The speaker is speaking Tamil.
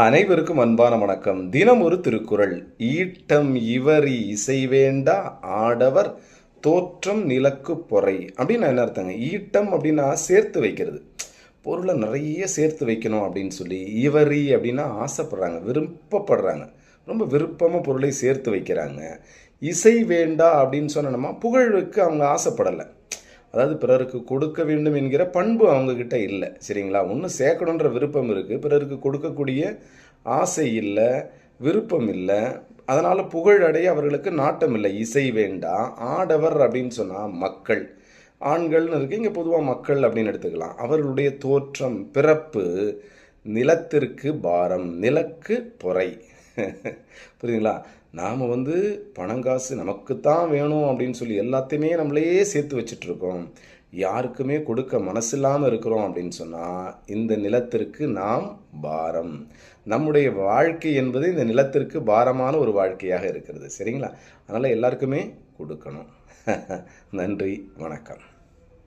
அனைவருக்கும் அன்பான வணக்கம். தினம் ஒரு திருக்குறள். ஈட்டம் இவரி இசைவேண்டா ஆடவர் தோற்றம் நிலக்கு பொறை அப்படின்னு என்ன அர்த்தங்க? ஈட்டம் அப்படின்னா சேர்த்து வைக்கிறது, பொருளை நிறைய சேர்த்து வைக்கணும் அப்படின்னு சொல்லி. இவரி அப்படின்னா ஆசைப்படுறாங்க, விருப்பப்படுறாங்க, ரொம்ப விருப்பமாக பொருளை சேர்த்து வைக்கிறாங்க. இசை வேண்டா அப்படின்னு சொன்னோம்னா புகழுக்கு அவங்க ஆசைப்படலை, அதாவது பிறருக்கு கொடுக்க வேண்டும் என்கிற பண்பு அவங்கக்கிட்ட இல்லை. சரிங்களா? ஒன்று சேர்க்கணுன்ற விருப்பம் இருக்குது, பிறருக்கு கொடுக்கக்கூடிய ஆசை இல்லை, விருப்பம் இல்லை. அதனால் புகழ் அடைய அவர்களுக்கு நாட்டம் இல்லை. இசை வேண்டா. ஆடவர் அப்படின்னு சொன்னால் மக்கள், ஆண்கள்னு இருக்குது, இங்கே பொதுவாக மக்கள் அப்படின்னு எடுத்துக்கலாம். அவர்களுடைய தோற்றம், பிறப்பு நிலத்திற்கு பாரம், நிலக்கு பொறை. புரியுதுங்களா? நாம் பணங்காசு நமக்குத்தான் வேணும் அப்படின்னு சொல்லி எல்லாத்தையுமே நம்மளே சேர்த்து வச்சிட்ருக்கோம், யாருக்குமே கொடுக்க மனசில்லாமல் இருக்கிறோம் அப்படின்னு சொன்னால் இந்த நிலத்திற்கு நாம் பாரம். நம்முடைய வாழ்க்கை என்பது இந்த நிலத்திற்கு பாரமான ஒரு வாழ்க்கையாக இருக்கிறது. சரிங்களா? அதனால் எல்லாருக்குமே கொடுக்கணும். நன்றி, வணக்கம்.